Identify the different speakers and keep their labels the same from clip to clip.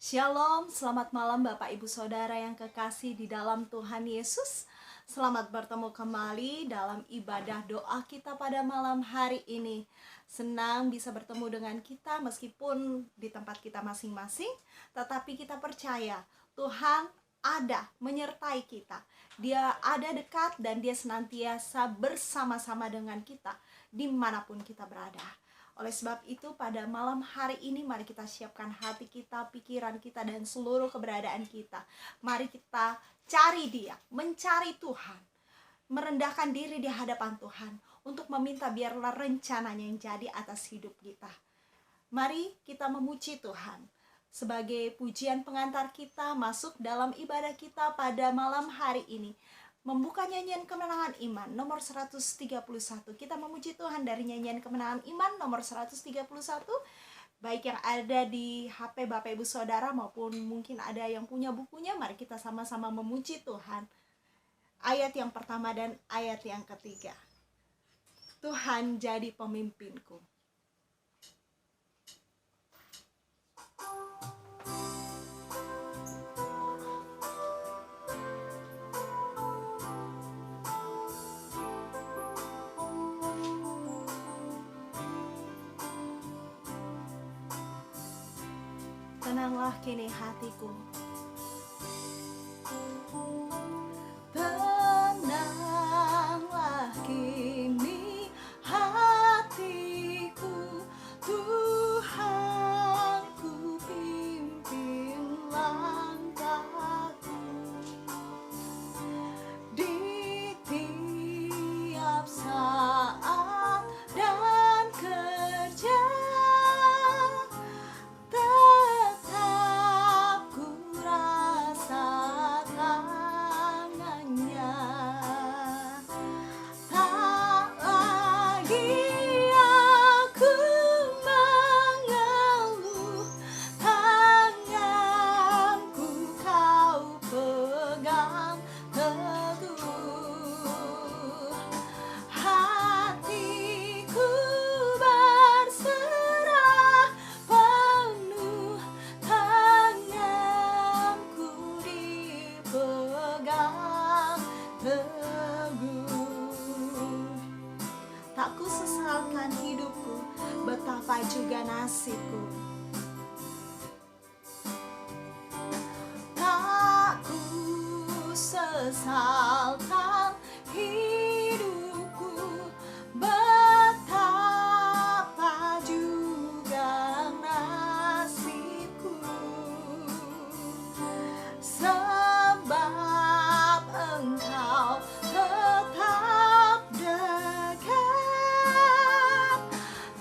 Speaker 1: Shalom, selamat malam Bapak Ibu Saudara yang kekasih di dalam Tuhan Yesus. Selamat bertemu kembali dalam ibadah doa kita pada malam hari ini. Senang bisa bertemu dengan kita meskipun di tempat kita masing-masing, tetapi kita percaya Tuhan ada menyertai kita. Dia ada dekat dan dia senantiasa bersama-sama dengan kita dimanapun kita berada. Oleh sebab itu pada malam hari ini mari kita siapkan hati kita, pikiran kita, dan seluruh keberadaan kita. Mari kita cari Dia, mencari Tuhan, merendahkan diri di hadapan Tuhan untuk meminta biarlah rencananya yang jadi atas hidup kita. Mari kita memuji Tuhan. Sebagai pujian pengantar kita masuk dalam ibadah kita pada malam hari ini, membuka nyanyian kemenangan iman nomor 131. Kita memuji Tuhan dari nyanyian kemenangan iman nomor 131. Baik yang ada di HP Bapak Ibu Saudara maupun mungkin ada yang punya bukunya, mari kita sama-sama memuji Tuhan. Ayat yang pertama dan ayat yang ketiga. Tuhan jadi pemimpinku. Tenanglah kini hatiku. Tenanglah kini hatiku. Tuhan ku pimpin langkahku di tiap saat dan kerja. Tak ku sesalkan hidupku, betapa juga nasibku. Tak ku sesalkan hidupku, betapa juga nasibku. Sebab Engkau tetap dekat,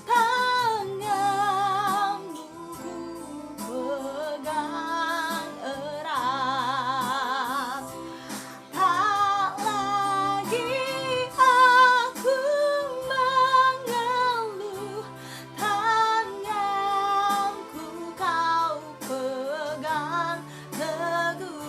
Speaker 1: tanganmu ku pegang erat. Tak lagi aku mengeluh, tanganku kau pegang teguh.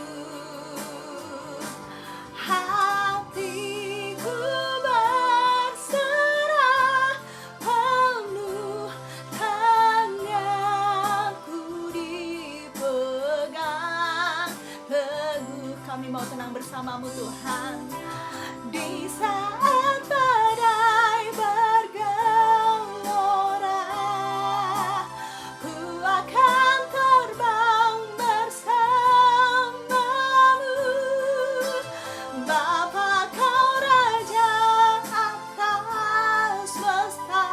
Speaker 1: Hatiku berserah penuh, tanganku dipegang teguh. Kami mau tenang bersamamu Tuhan. Di saat badai bergelora, ku akan terbang bersamamu. Bapa kau Raja atas semesta,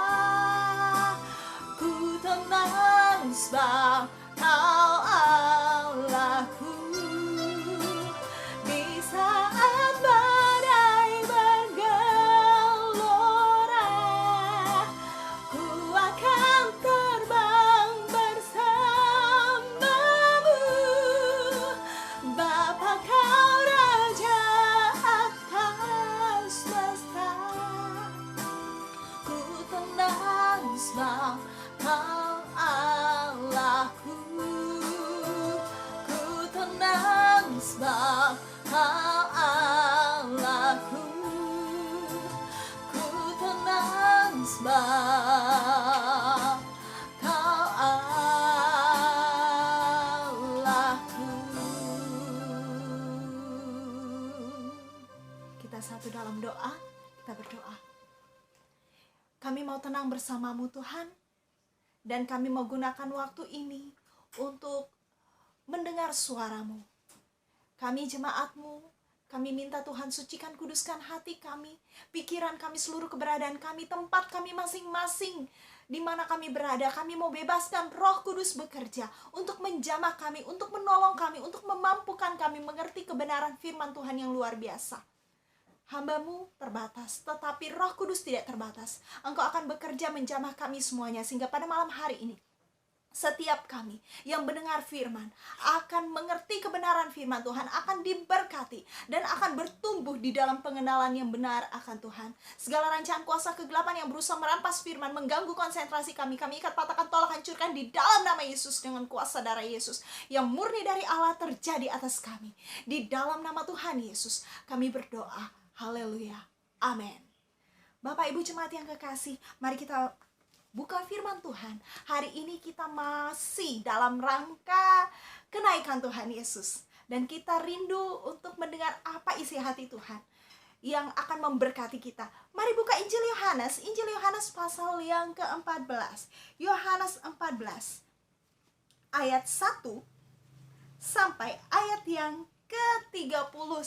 Speaker 1: ku tenang sebab kau Allahku. Di saat badai bergelora, ku akan terbang bersamamu. Bapa kau Raja atas semesta, ku tenang sebab kau Allahku. masuk dalam doa. Kita berdoa. Kami mau tenang bersama-Mu Tuhan, dan kami mau gunakan waktu ini untuk mendengar suara-Mu. Kami jemaat-Mu, kami minta Tuhan sucikan, kuduskan hati kami, pikiran kami, seluruh keberadaan kami, tempat kami masing-masing, di mana kami berada. Kami mau bebaskan Roh Kudus bekerja untuk menjamah kami, untuk menolong kami, untuk memampukan kami mengerti kebenaran firman Tuhan yang luar biasa. Hamba-Mu terbatas, tetapi Roh Kudus tidak terbatas. Engkau akan bekerja menjamah kami semuanya, sehingga pada malam hari ini setiap kami yang mendengar firman akan mengerti kebenaran firman Tuhan, akan diberkati dan akan bertumbuh di dalam pengenalan yang benar akan Tuhan. Segala rancangan kuasa kegelapan yang berusaha merampas firman, mengganggu konsentrasi kami, kami ikat, patahkan, tolak, hancurkan di dalam nama Yesus dengan kuasa darah Yesus yang murni dari Allah terjadi atas kami. Di dalam nama Tuhan Yesus kami berdoa. Haleluya. Amin. Bapak Ibu jemaat yang kekasih, mari kita buka firman Tuhan. Hari ini kita masih dalam rangka kenaikan Tuhan Yesus, dan kita rindu untuk mendengar apa isi hati Tuhan yang akan memberkati kita. Mari buka Injil Yohanes pasal yang ke-14. Yohanes 14 ayat 1 sampai ayat yang ke-31.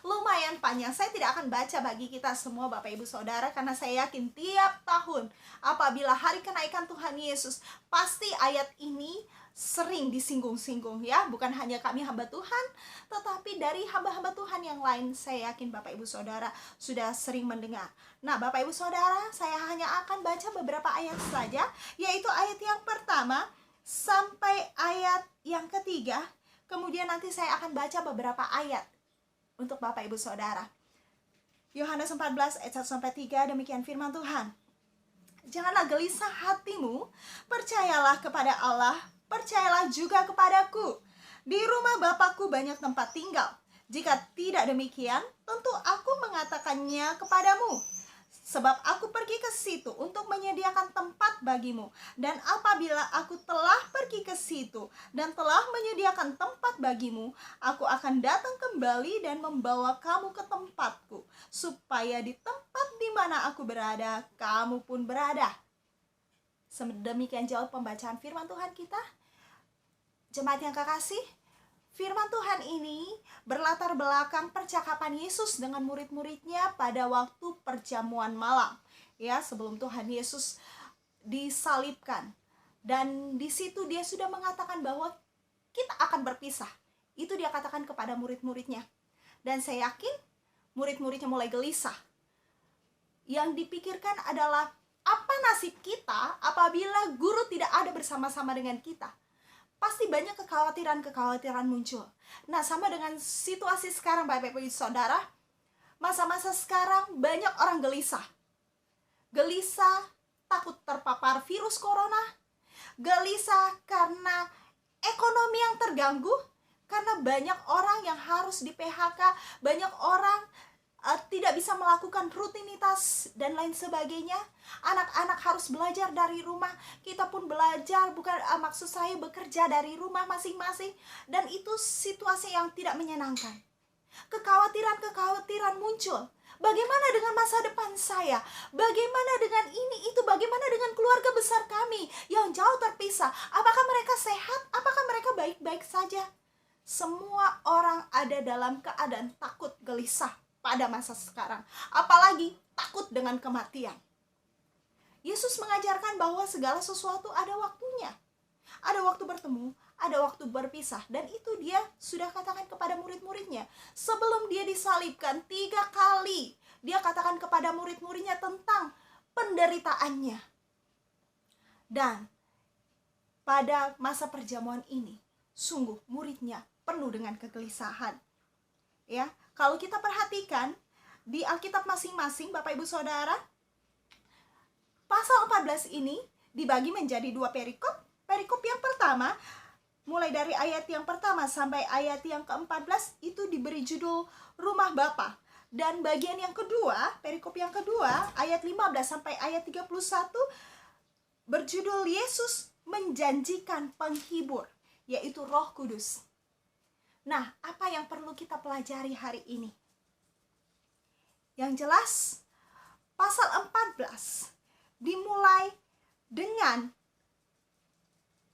Speaker 1: Lumayan panjang. Saya tidak akan baca bagi kita semua Bapak Ibu Saudara, karena saya yakin tiap tahun apabila hari kenaikan Tuhan Yesus, pasti ayat ini sering disinggung-singgung ya. Bukan hanya kami hamba Tuhan, tetapi dari hamba-hamba Tuhan yang lain, saya yakin Bapak Ibu Saudara sudah sering mendengar. Nah Bapak Ibu Saudara, saya hanya akan baca beberapa ayat saja, yaitu ayat yang pertama sampai ayat yang ketiga. Kemudian nanti saya akan baca beberapa ayat untuk Bapak Ibu Saudara. Yohanes 14 ayat 1-3, demikian firman Tuhan. Janganlah gelisah hatimu, percayalah kepada Allah, percayalah juga kepadaku. Di rumah Bapakku banyak tempat tinggal. Jika tidak demikian, tentu aku mengatakannya kepadamu. Sebab aku pergi ke situ untuk menyediakan tempat bagimu. Dan apabila aku telah pergi ke situ dan telah menyediakan tempat bagimu, aku akan datang kembali dan membawa kamu ke tempatku, supaya di tempat di mana aku berada, kamu pun berada. Sedemikian jauh pembacaan firman Tuhan kita. Jemaat yang kekasih, firman Tuhan ini berlatar belakang percakapan Yesus dengan murid-muridnya pada waktu perjamuan malam, ya, sebelum Tuhan Yesus disalibkan. Dan di situ dia sudah mengatakan bahwa kita akan berpisah. Itu dia katakan kepada murid-muridnya. Dan saya yakin murid-muridnya mulai gelisah. Yang dipikirkan adalah, apa nasib kita apabila guru tidak ada bersama-sama dengan kita? Pasti banyak kekhawatiran muncul. Nah, sama dengan situasi sekarang Bapak Ibu Saudara, masa-masa sekarang banyak orang gelisah. Gelisah takut terpapar virus corona, gelisah karena ekonomi yang terganggu, karena banyak orang yang harus di PHK, banyak orang tidak bisa melakukan rutinitas dan lain sebagainya. Anak-anak harus belajar dari rumah, kita pun belajar, bukan maksud saya bekerja dari rumah masing-masing, dan itu situasi yang tidak menyenangkan. Kekhawatiran muncul. Bagaimana dengan masa depan saya? Bagaimana dengan ini itu? Bagaimana dengan keluarga besar kami yang jauh terpisah? Apakah mereka sehat? Apakah mereka baik-baik saja? Semua orang ada dalam keadaan takut, gelisah pada masa sekarang, apalagi takut dengan kematian. Yesus mengajarkan bahwa segala sesuatu ada waktunya. Ada waktu bertemu, ada waktu berpisah. Dan itu dia sudah katakan kepada murid-muridnya. Sebelum dia disalibkan 3 kali, dia katakan kepada murid-muridnya tentang penderitaannya. Dan pada masa perjamuan ini, sungguh muridnya penuh dengan kegelisahan. Ya, kalau kita perhatikan di Alkitab masing-masing Bapak Ibu Saudara, pasal 14 ini dibagi menjadi 2 perikop. Perikop yang pertama, mulai dari ayat yang pertama sampai ayat yang ke-14, itu diberi judul Rumah Bapa. Dan bagian yang kedua, perikop yang kedua, ayat 15 sampai ayat 31, berjudul Yesus menjanjikan penghibur, yaitu Roh Kudus. Nah, apa yang perlu kita pelajari hari ini? Yang jelas, pasal 14 dimulai dengan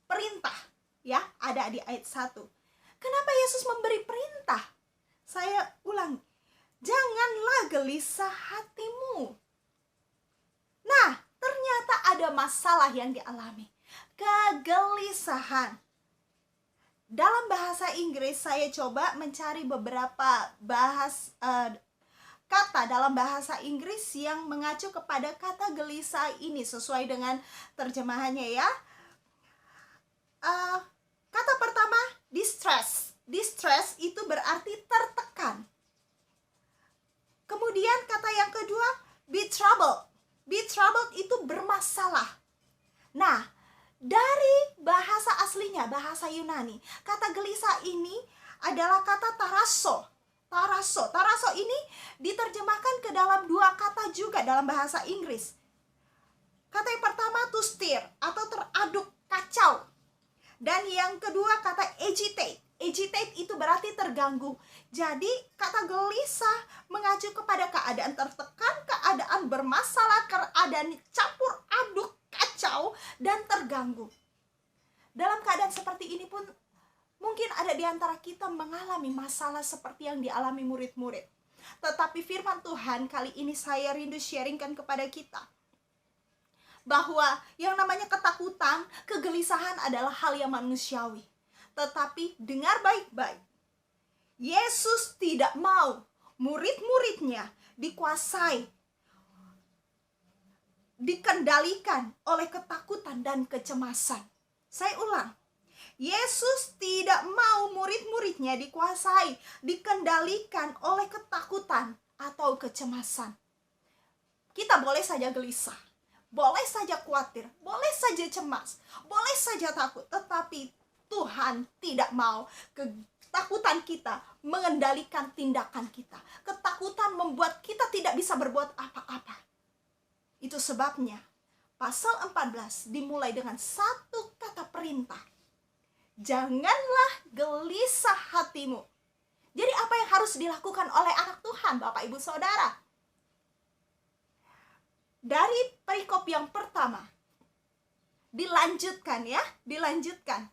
Speaker 1: perintah, ya, ada di ayat 1. Kenapa Yesus memberi perintah? Saya ulang, janganlah gelisah hatimu. Nah, ternyata ada masalah yang dialami, kegelisahan. Dalam bahasa Inggris saya coba mencari beberapa kata dalam bahasa Inggris yang mengacu kepada kata gelisah ini sesuai dengan terjemahannya, ya. Kata pertama, distress. Distress itu berarti tertekan. Kemudian kata yang kedua, be troubled. Be troubled itu bermasalah. Nah, dari bahasa aslinya, bahasa Yunani, kata gelisah ini adalah kata tarasso. Tarasso ini diterjemahkan ke dalam dua kata juga dalam bahasa Inggris. Kata yang pertama to stir atau teraduk, kacau. Dan yang kedua kata agitate. Agitate itu berarti terganggu. Jadi kata gelisah mengacu kepada keadaan tertekan, keadaan bermasalah, keadaan campur aduk, kacau, dan terganggu. Dalam keadaan seperti ini pun mungkin ada di antara kita mengalami masalah seperti yang dialami murid-murid. Tetapi firman Tuhan kali ini saya rindu sharingkan kepada kita, bahwa yang namanya ketakutan, kegelisahan adalah hal yang manusiawi. Tetapi dengar baik-baik, Yesus tidak mau murid-muridnya dikuasai, dikendalikan oleh ketakutan dan kecemasan. Saya ulang, Yesus tidak mau murid-muridnya dikuasai, dikendalikan oleh ketakutan atau kecemasan. Kita boleh saja gelisah, boleh saja khawatir, boleh saja cemas, boleh saja takut, tetapi Tuhan tidak mau ketakutan kita mengendalikan tindakan kita. Ketakutan membuat kita tidak bisa berbuat apa-apa. Itu sebabnya pasal 14 dimulai dengan satu kata perintah. Janganlah gelisah hatimu. Jadi apa yang harus dilakukan oleh anak Tuhan, Bapak Ibu Saudara? Dari perikop yang pertama dilanjutkan, ya, dilanjutkan.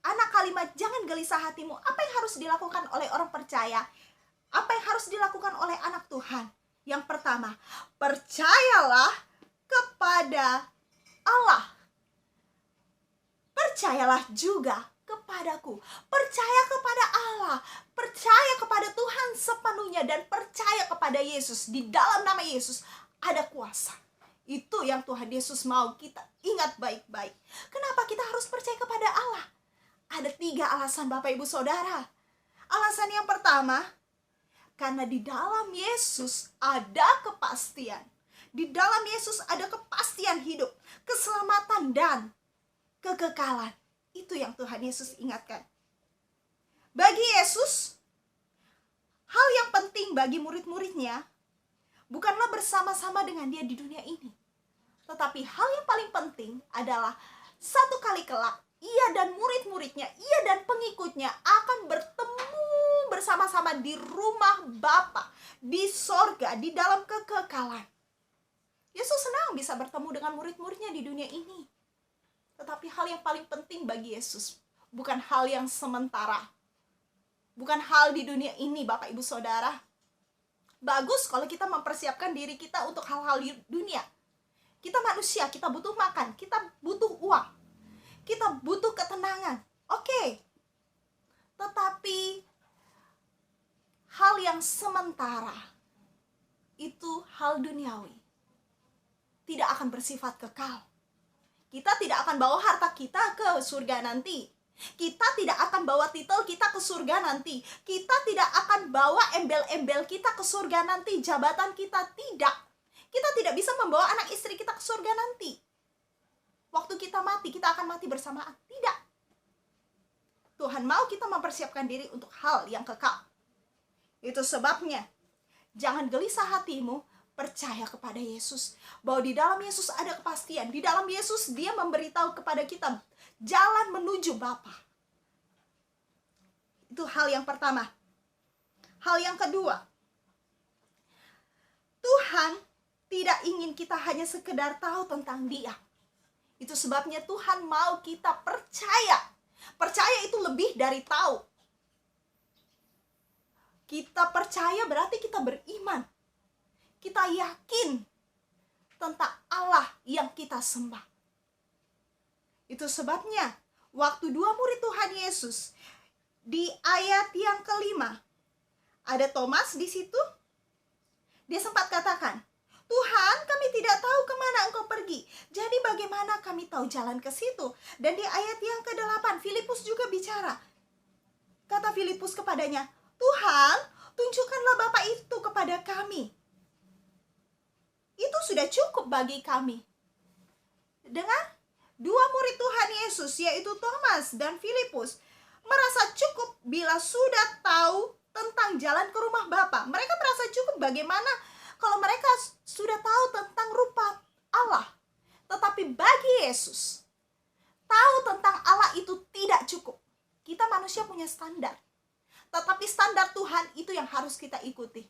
Speaker 1: Anak kalimat jangan gelisah hatimu. Apa yang harus dilakukan oleh orang percaya? Apa yang harus dilakukan oleh anak Tuhan? Yang pertama, percayalah kepada Allah. Percayalah juga kepadaku. Percaya kepada Allah, percaya kepada Tuhan sepenuhnya, dan percaya kepada Yesus. Di dalam nama Yesus ada kuasa. Itu yang Tuhan Yesus mau kita ingat baik-baik. Kenapa kita harus percaya kepada Allah? Ada 3 alasan, Bapak Ibu Saudara. Alasan yang pertama, karena di dalam Yesus ada kepastian. Di dalam Yesus ada kepastian hidup, keselamatan, dan kekekalan. Itu yang Tuhan Yesus ingatkan. Bagi Yesus, hal yang penting bagi murid-muridnya bukanlah bersama-sama dengan dia di dunia ini. Tetapi hal yang paling penting adalah satu kali kelak, ia dan murid-muridnya, ia dan pengikutnya akan bertemu bersama-sama di rumah Bapa, di sorga, di dalam kekekalan. Yesus senang bisa bertemu dengan murid-muridnya di dunia ini. Tetapi hal yang paling penting bagi Yesus bukan hal yang sementara, bukan hal di dunia ini, Bapak Ibu Saudara. Bagus kalau kita mempersiapkan diri kita untuk hal-hal di dunia. Kita manusia, kita butuh makan, kita butuh uang, kita butuh ketenangan. Oke. Tetapi hal yang sementara itu hal duniawi, tidak akan bersifat kekal. Kita tidak akan bawa harta kita ke surga nanti. Kita tidak akan bawa titel kita ke surga nanti. Kita tidak akan bawa embel-embel kita ke surga nanti. Jabatan kita tidak. Kita tidak bisa membawa anak istri kita ke surga nanti. Waktu kita mati, kita akan mati bersamaan. Tidak. Tuhan mau kita mempersiapkan diri untuk hal yang kekal. Itu sebabnya, jangan gelisah hatimu, percaya kepada Yesus. Bahwa di dalam Yesus ada kepastian. Di dalam Yesus dia memberitahu kepada kita jalan menuju Bapa. Itu hal yang pertama. Hal yang kedua, Tuhan tidak ingin kita hanya sekedar tahu tentang Dia. Itu sebabnya Tuhan mau kita percaya. Percaya itu lebih dari tahu. Kita percaya berarti kita beriman. Kita yakin tentang Allah yang kita sembah. Itu sebabnya waktu dua murid Tuhan Yesus di ayat yang kelima, ada Thomas di situ. Dia sempat katakan, Tuhan, kami tidak tahu kemana Engkau pergi. Jadi bagaimana kami tahu jalan ke situ? Dan di ayat yang ke-8, Filipus juga bicara. Kata Filipus kepadanya, Tuhan, tunjukkanlah Bapa itu kepada kami. Itu sudah cukup bagi kami. Dengan dua murid Tuhan Yesus, yaitu Thomas dan Filipus, merasa cukup bila sudah tahu tentang jalan ke rumah Bapa. Mereka merasa cukup bagaimana kalau mereka sudah tahu tentang rupa Allah. Tetapi bagi Yesus, tahu tentang Allah itu tidak cukup. Kita manusia punya standar. Tetapi standar Tuhan itu yang harus kita ikuti.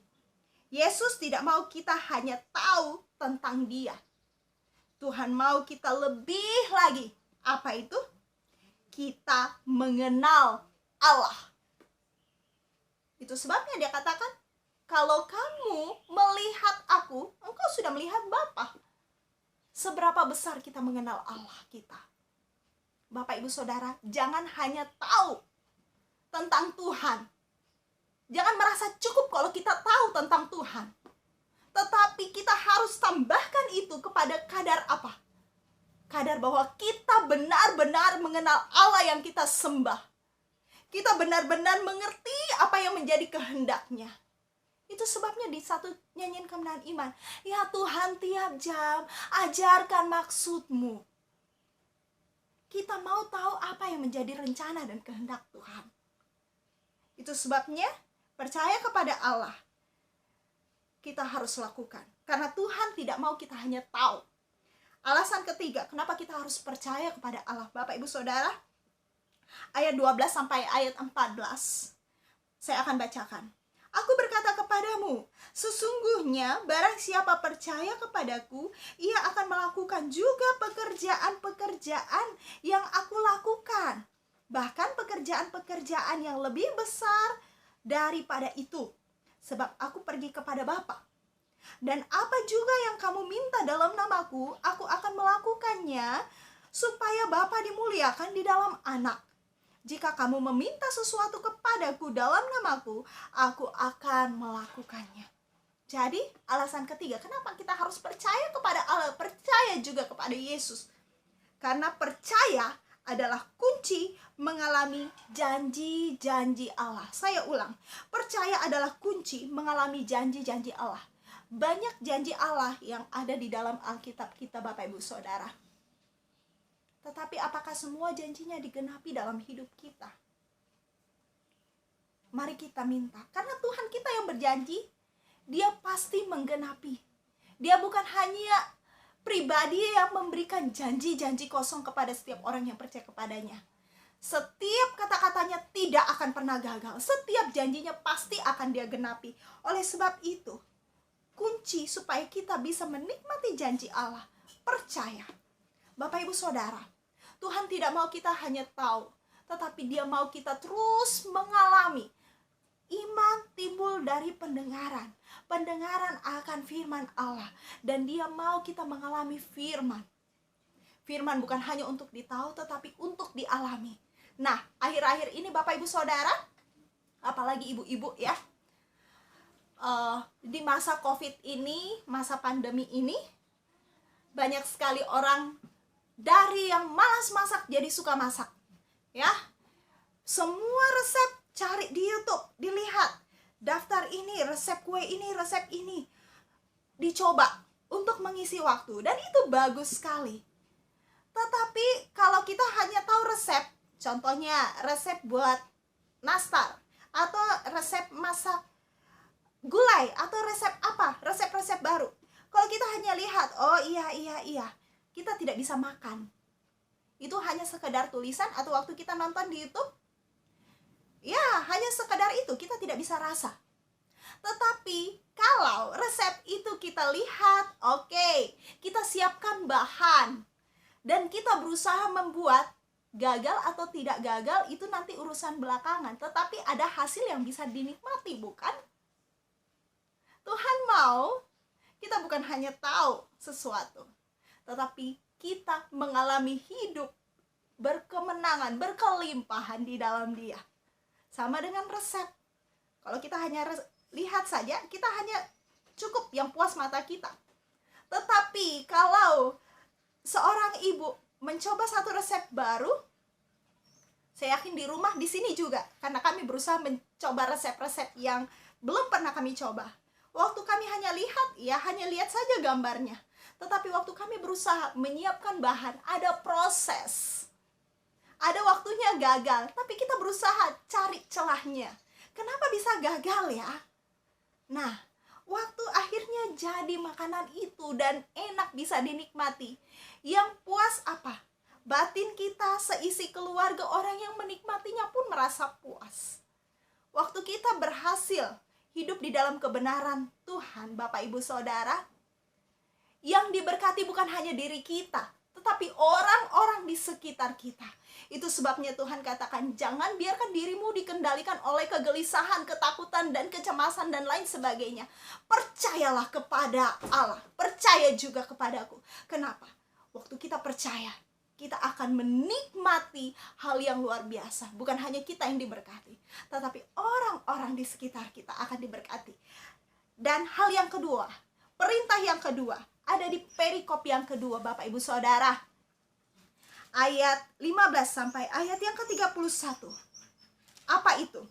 Speaker 1: Yesus tidak mau kita hanya tahu tentang Dia. Tuhan mau kita lebih lagi. Apa itu? Kita mengenal Allah. Itu sebabnya dia katakan, kalau kamu melihat aku, engkau sudah melihat Bapa. Seberapa besar kita mengenal Allah kita. Bapak, Ibu, Saudara, jangan hanya tahu tentang Tuhan. Jangan merasa cukup kalau kita tahu tentang Tuhan. Tetapi kita harus tambahkan itu kepada kadar apa? Kadar bahwa kita benar-benar mengenal Allah yang kita sembah. Kita benar-benar mengerti apa yang menjadi kehendaknya. Itu sebabnya di satu nyanyian kemenangan iman, ya Tuhan tiap jam ajarkan maksud-Mu. Kita mau tahu apa yang menjadi rencana dan kehendak Tuhan. Itu sebabnya percaya kepada Allah kita harus lakukan. Karena Tuhan tidak mau kita hanya tahu. Alasan ketiga, kenapa kita harus percaya kepada Allah. Bapak, Ibu, Saudara, ayat 12 sampai ayat 14, saya akan bacakan. Aku berkata kepadamu, sesungguhnya barang siapa percaya kepadaku, ia akan melakukan juga pekerjaan-pekerjaan yang aku lakukan. Bahkan pekerjaan-pekerjaan yang lebih besar daripada itu. Sebab aku pergi kepada Bapa. Dan apa juga yang kamu minta dalam namaku, aku akan melakukannya, supaya Bapa dimuliakan di dalam Anak. Jika kamu meminta sesuatu kepadaku dalam namaku, aku akan melakukannya. Jadi, alasan ketiga, kenapa kita harus percaya kepada Allah, percaya juga kepada Yesus. Karena percaya adalah kunci mengalami janji-janji Allah. Saya ulang, percaya adalah kunci mengalami janji-janji Allah. Banyak janji Allah yang ada di dalam Alkitab kita, Bapak, Ibu, Saudara. Tetapi apakah semua janjinya digenapi dalam hidup kita? Mari kita minta. Karena Tuhan kita yang berjanji, Dia pasti menggenapi. Dia bukan hanya pribadi yang memberikan janji-janji kosong kepada setiap orang yang percaya kepadanya. Setiap kata-katanya tidak akan pernah gagal. Setiap janjinya pasti akan Dia genapi. Oleh sebab itu, kunci supaya kita bisa menikmati janji Allah, percaya. Bapak, Ibu, Saudara, Tuhan tidak mau kita hanya tahu, tetapi Dia mau kita terus mengalami. Iman timbul dari pendengaran. Pendengaran akan firman Allah. Dan Dia mau kita mengalami firman. Firman bukan hanya untuk ditahu, tetapi untuk dialami. Nah, akhir-akhir ini Bapak, Ibu, Saudara, apalagi ibu-ibu ya, di masa COVID ini, masa pandemi ini, banyak sekali orang dari yang malas masak jadi suka masak. Ya. Semua resep cari di YouTube, dilihat. Daftar ini, resep kue ini, resep ini. Dicoba untuk mengisi waktu dan itu bagus sekali. Tetapi kalau kita hanya tahu resep, contohnya resep buat nastar atau resep masak gulai atau resep apa, resep-resep baru. Kalau kita hanya lihat, oh iya, kita tidak bisa makan. Itu hanya sekedar tulisan atau waktu kita nonton di YouTube, ya hanya sekedar itu, kita tidak bisa rasa. Tetapi kalau resep itu kita lihat, oke, kita siapkan bahan dan kita berusaha membuat, gagal atau tidak gagal itu nanti urusan belakangan, tetapi ada hasil yang bisa dinikmati, bukan? Tuhan mau kita bukan hanya tahu sesuatu, tetapi kita mengalami hidup berkemenangan, berkelimpahan di dalam Dia. Sama dengan resep. Kalau kita hanya lihat saja, kita hanya cukup yang puas mata kita. Tetapi kalau seorang ibu mencoba satu resep baru, saya yakin di rumah, di sini juga, karena kami berusaha mencoba resep-resep yang belum pernah kami coba. Waktu kami hanya lihat saja gambarnya. Tetapi waktu kami berusaha menyiapkan bahan, ada proses. Ada waktunya gagal, tapi kita berusaha cari celahnya. Kenapa bisa gagal ya? Nah, waktu akhirnya jadi makanan itu dan enak bisa dinikmati, yang puas apa? Batin kita, seisi keluarga, orang yang menikmatinya pun merasa puas. Waktu kita berhasil hidup di dalam kebenaran Tuhan, Bapak Ibu Saudara, yang diberkati bukan hanya diri kita, tetapi orang-orang di sekitar kita. Itu sebabnya Tuhan katakan, jangan biarkan dirimu dikendalikan oleh kegelisahan, ketakutan, dan kecemasan, dan lain sebagainya. Percayalah kepada Allah, percaya juga kepadaku. Kenapa? Waktu kita percaya, kita akan menikmati hal yang luar biasa. Bukan hanya kita yang diberkati, tetapi orang-orang di sekitar kita akan diberkati. Dan hal yang kedua, perintah yang kedua, ada di perikop yang kedua, Bapak Ibu Saudara. Ayat 15 sampai ayat yang ke-31. Apa itu?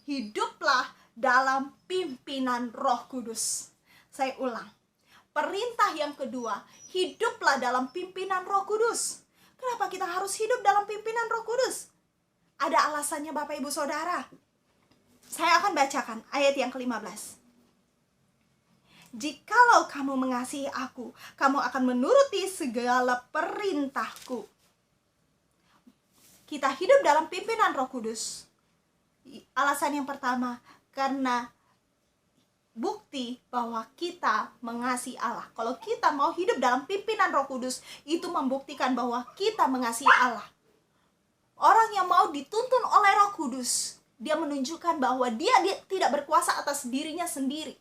Speaker 1: Hiduplah dalam pimpinan Roh Kudus. Saya ulang. Perintah yang kedua, hiduplah dalam pimpinan Roh Kudus. Kenapa kita harus hidup dalam pimpinan Roh Kudus? Ada alasannya, Bapak Ibu Saudara. Saya akan bacakan ayat yang ke-15. Jikalau kamu mengasihi aku, kamu akan menuruti segala perintahku. Kita hidup dalam pimpinan Roh Kudus. Alasan yang pertama, karena bukti bahwa kita mengasihi Allah. Kalau kita mau hidup dalam pimpinan Roh Kudus, itu membuktikan bahwa kita mengasihi Allah. Orang yang mau dituntun oleh Roh Kudus, dia menunjukkan bahwa dia tidak berkuasa atas dirinya sendiri,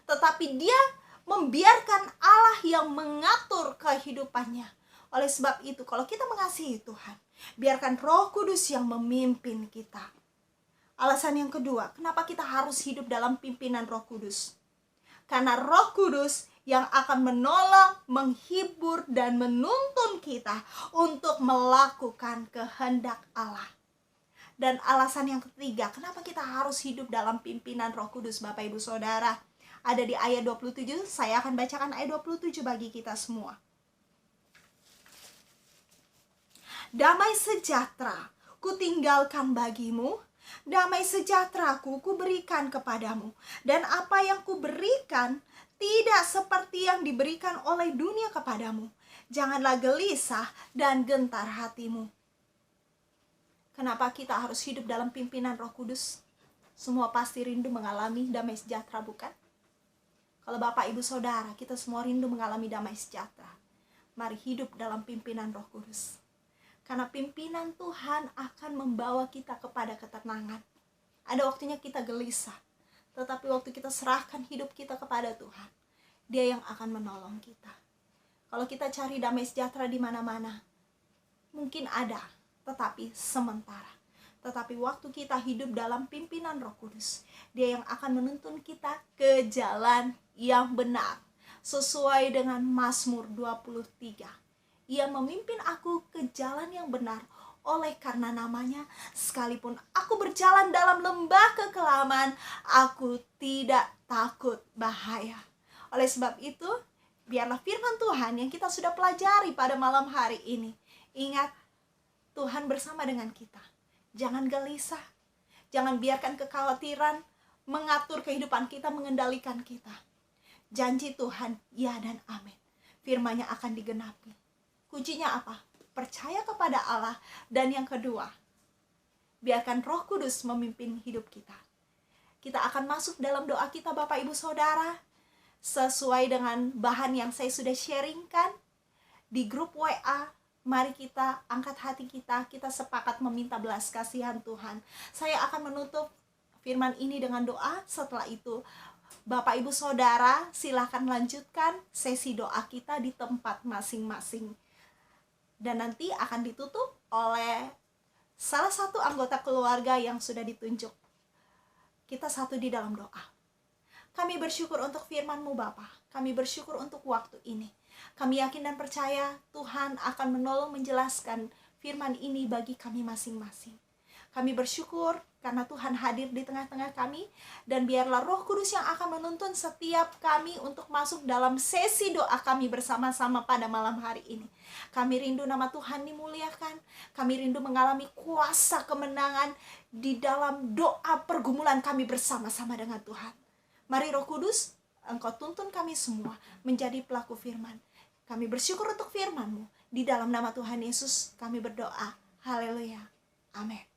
Speaker 1: tetapi dia membiarkan Allah yang mengatur kehidupannya. Oleh sebab itu, kalau kita mengasihi Tuhan, biarkan Roh Kudus yang memimpin kita. Alasan yang kedua, kenapa kita harus hidup dalam pimpinan Roh Kudus? Karena Roh Kudus yang akan menolong, menghibur, dan menuntun kita untuk melakukan kehendak Allah. Dan alasan yang ketiga, kenapa kita harus hidup dalam pimpinan Roh Kudus, Bapak Ibu Saudara? Ada di ayat 27, saya akan bacakan ayat 27 bagi kita semua. Damai sejahtera kutinggalkan bagimu, damai sejahteraku kuberikan kepadamu, dan apa yang kuberikan tidak seperti yang diberikan oleh dunia kepadamu. Janganlah gelisah dan gentar hatimu. Kenapa kita harus hidup dalam pimpinan Roh Kudus? Semua pasti rindu mengalami damai sejahtera, bukan? Kalau Bapak Ibu Saudara, kita semua rindu mengalami damai sejahtera. Mari hidup dalam pimpinan Roh Kudus. Karena pimpinan Tuhan akan membawa kita kepada ketenangan. Ada waktunya kita gelisah, tetapi waktu kita serahkan hidup kita kepada Tuhan, Dia yang akan menolong kita. Kalau kita cari damai sejahtera di mana-mana, mungkin ada, tetapi sementara. Tetapi waktu kita hidup dalam pimpinan Roh Kudus, Dia yang akan menuntun kita ke jalan yang benar, sesuai dengan Mazmur 23. Ia memimpin aku ke jalan yang benar, oleh karena namanya. Sekalipun aku berjalan dalam lembah kekelaman, aku tidak takut bahaya. Oleh sebab itu, biarlah firman Tuhan yang kita sudah pelajari pada malam hari ini. Ingat, Tuhan bersama dengan kita. Jangan gelisah, jangan biarkan kekhawatiran mengatur kehidupan kita, mengendalikan kita. Janji Tuhan, ya dan amin. Firman-Nya akan digenapi. Kuncinya apa? Percaya kepada Allah. Dan yang kedua, biarkan Roh Kudus memimpin hidup kita. Kita akan masuk dalam doa kita Bapak Ibu Saudara, sesuai dengan bahan yang saya sudah sharingkan di grup WA. Mari kita angkat hati kita sepakat meminta belas kasihan Tuhan. Saya akan menutup firman ini dengan doa. Setelah itu Bapak Ibu Saudara silahkan lanjutkan sesi doa kita di tempat masing-masing. Dan nanti akan ditutup oleh salah satu anggota keluarga yang sudah ditunjuk. Kita satu di dalam doa. Kami bersyukur untuk firman-Mu Bapa. Kami bersyukur untuk waktu ini. Kami yakin dan percaya Tuhan akan menolong menjelaskan firman ini bagi kami masing-masing. Kami bersyukur karena Tuhan hadir di tengah-tengah kami, dan biarlah Roh Kudus yang akan menuntun setiap kami untuk masuk dalam sesi doa kami bersama-sama pada malam hari ini. Kami rindu nama Tuhan dimuliakan. Kami rindu mengalami kuasa kemenangan di dalam doa pergumulan kami bersama-sama dengan Tuhan. Mari Roh Kudus, Engkau tuntun kami semua menjadi pelaku firman. Kami bersyukur untuk firman-Mu. Di dalam nama Tuhan Yesus kami berdoa. Haleluya. Amin.